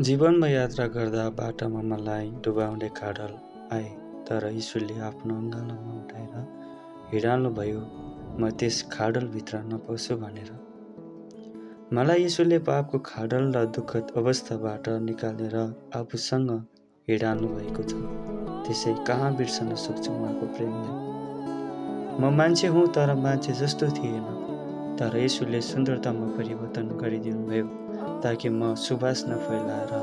जीवनमा यात्रा गर्दा बाटामा मलाई डुबाउने खाडल आए, तर यीशुले आफ्नो अँगालोमा उठाएर हिँडाल्नुभयो म त्यस खाडलभित्र नपसु भनेर। मलाई यीशुले पापको खाडल र दुःखद अवस्थाबाट निकालेर आफूसँग हिँडाल्नु भएको छ। त्यसै कहाँ बिर्सन सक्छु उहाँको प्रेमलाई। म मान्छे हुँ तर मान्छे जस्तो थिएन, तर यीशुले सुन्दरतामा परिवर्तन गरिदिनुभयो ताकि म सुवासना फैलाएर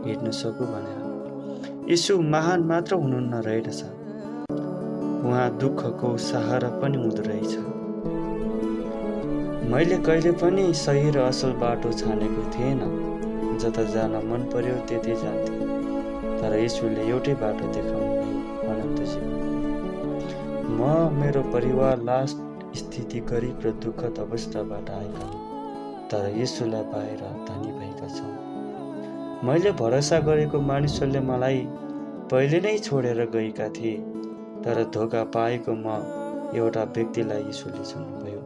हिँड्न सकु भनेर। यीशु महान मात्र हुनुहुन्न रहेछ, उहाँ दुःखको सहारा पनि हुँदो रहेछ। मैले कहिले पनि सही र असल बाटो छानेको थिएन, जता जान मन पर्यो त्यतै जान्थे, तर यीशुले एउटै बाटो देखाउनु भयो, अनन्त जीवन। म मेरो परिवार लास्ट स्थिति गरिब र दुःखद अवस्थाबाट आएका हौँ, तर यीशुलाई पाएर धनी भएका छौँ। मैले भरोसा गरेको मानिसहरूले मलाई पहिले नै छोडेर गएका थिए, तर धोका पाएको म एउटा व्यक्तिलाई यीशुले चुन्नुभयो।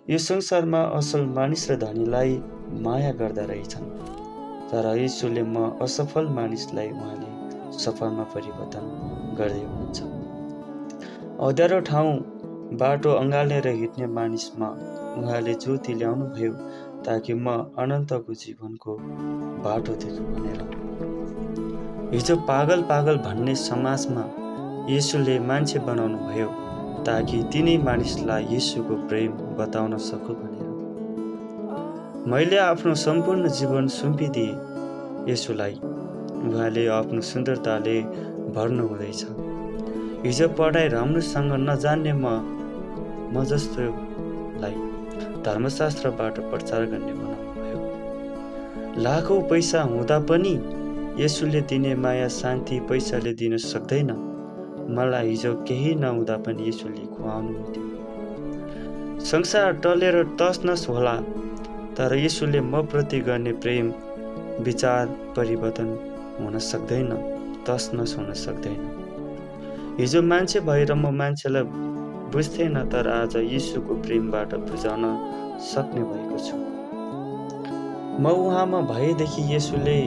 यो संसारमा असल मानिस र धनीलाई माया गर्दा रहेछन्, तर यीशुले म असफल मानिसलाई उहाँले सफलमा परिवर्तन गर्दै हुनुहुन्छ। अँध्यारो ठाउँ बाटो अँगालेर हिँड्ने मानिसमा उहाँले ज्योति ल्याउनु भयो ताकि म अनन्तको जीवनको बाटो देखु भनेर। हिजो पागल पागल भन्ने समाजमा यीशुले मान्छे बनाउनु भयो ताकि तिनै मानिसलाई यीशुको प्रेम बताउन सकु भनेर। मैले आफ्नो सम्पूर्ण जीवन सुम्पिदिए यीशुलाई, उहाँले आफ्नो सुन्दरताले भर्नु हुँदैछ। हिजो पढाइ राम्रोसँग नजान्ने म जस्तोलाई धर्मशास्त्रबाट प्रचार गर्ने बनाउनु भयो। लाखौँ पैसा हुँदा पनि यीशुले दिने माया शान्ति पैसाले दिन सक्दैन। मलाई हिजो केही नहुँदा पनि यीशुले खुवाउनु हुन्थ्यो। संसार टलेर तसनस होला, तर यीशुले म प्रति गर्ने प्रेम विचार परिवर्तन हुन सक्दैन, तसनस हुन सक्दैन। हिजो मान्छे भएर म मान्छेलाई बुझ्थेन, तर आज यीशुको प्रेमबाट बुझाउन सक्ने भएको छु। म उहाँमा भएदेखि यीशुले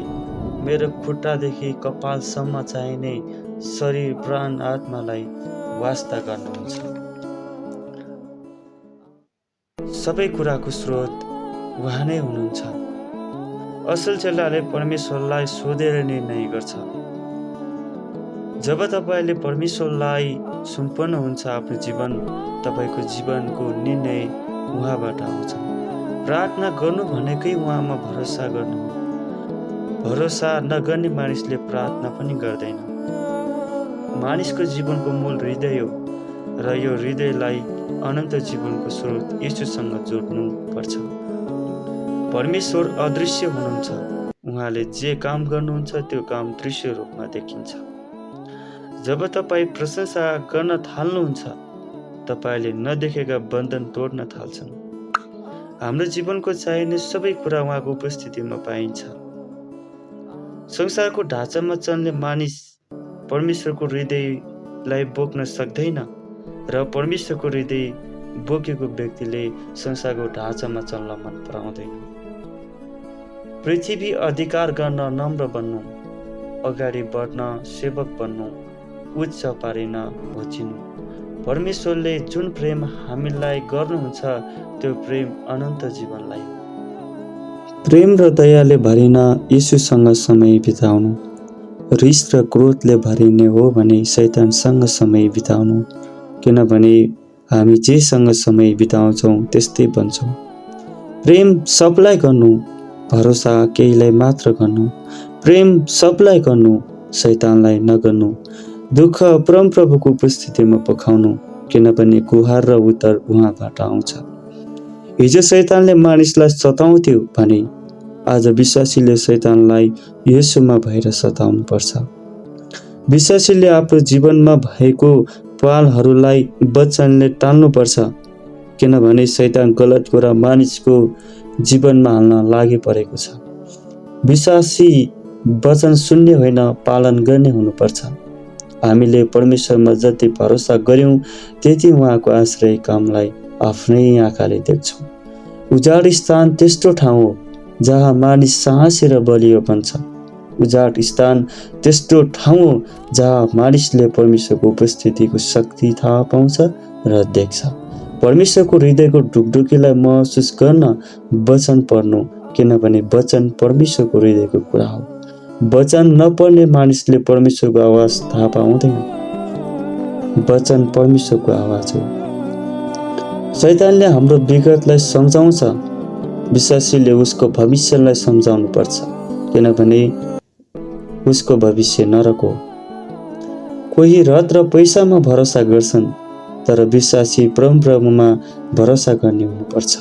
मेरो खुट्टादेखि कपालसम्म चाहिने शरीर प्राण आत्मालाई वास्ता गर्नुहुन्छ। सबै कुराको स्रोत उहाँ नै हुनुहुन्छ। असल चेलाले परमेश्वरलाई सोधेर निर्णय गर्छ। जब तपाईँले परमेश्वरलाई सुम्पनुहुन्छ आफ्नो जीवन, तपाईँको जीवनको निर्णय उहाँबाट आउँछ। प्रार्थना गर्नु भनेकै उहाँमा भरोसा गर्नु हो। भरोसा नगर्ने मानिसले प्रार्थना पनि गर्दैन। मानिसको जीवनको मूल हृदय हो र यो हृदयलाई अनन्त जीवनको स्रोत यीशुसँग जोड्नु पर्छ। परमेश्वर अदृश्य हुनुहुन्छ, उहाँले जे काम गर्नुहुन्छ त्यो काम दृश्य रूपमा देखिन्छ। जब तपाईँ प्रशंसा गर्न थाल्नुहुन्छ, तपाईँले नदेखेका बन्धन तोड्न थाल्छन्। हाम्रो जीवनको चाहिने सबै कुरा उहाँको उपस्थितिमा पाइन्छ। संसारको ढाँचामा चल्ने मानिस परमेश्वरको हृदयलाई बोक्न सक्दैन र परमेश्वरको हृदय बोकेको व्यक्तिले संसारको ढाँचामा चल्न मन पराउँदैन। पृथ्वी अधिकार गर्न नम्र बन्नु, अगाडि बढ्न सेवक बन्नु, उच्च पारिन होचिनु। परमेश्वरले जुन प्रेम हामीलाई गर्नुहुन्छ त्यो प्रेम अनन्त जीवनलाई हो। प्रेम र दयाले भरिन यीशुसँग समय बिताउनु, रिस र क्रोधले भरिने हो भने शैतानसँग समय बिताउनु, किनभने हामी जेसँग समय बिताउँछौँ त्यस्तै बन्छौँ। प्रेम सबलाई गर्नु, भरोसा केहीलाई मात्र गर्नु। प्रेम सबलाई गर्नु, शैतानलाई नगर्नु। दुःख परमप्रभुको उपस्थितिमा पखाउनु, किनभने गुहार र उत्तर उहाँबाट आउँछ। हिजो शैतानले मानिसलाई सताउँथ्यो भने आज विश्वासीले शैतानलाई येशूमा भएर सताउनु पर्छ। विश्वासीले आफ्नो जीवनमा भएको पालहरूलाई वचनले टाल्नुपर्छ, किनभने शैतान गलत कुरा मानिसको जीवनमा हाल्न लागि परेको छ। विश्वासी वचन सुन्ने होइन पालन गर्ने हुनुपर्छ। हामीले परमेश्वरमा जति भरोसा गर्यौं त्यति उहाँको आश्रय कामलाई आफ्नै आँखाले देख्छौँ। उजाड स्थान त्यस्तो ठाउँ हो जहाँ मानिस साहसी र बलियो बन्छ। उजाड स्थान त्यस्तो ठाउँ हो जहाँ मानिसले परमेश्वरको उपस्थितिको शक्ति थाहा पाउँछ र देख्छ। परमेश्वरको हृदयको ढुकढुकीलाई महसुस गर्न वचन पढ्नु, किनभने वचन परमेश्वरको हृदयको कुरा हो। वचन नपढ्ने मानिसले परमेश्वरको आवाज थाहा पाउँदैन। वचन परमेश्वरको आवाज हो। शैतानले हाम्रो विगतलाई सम्झाउँछ, विश्वासीले उसको भविष्यलाई सम्झाउनु पर्छ, किनभने उसको भविष्य नरक हो। कोही रथ र पैसामा भरोसा गर्छन्, तर विश्वासी परमप्रभुमा भरोसा गर्ने हुनुपर्छ।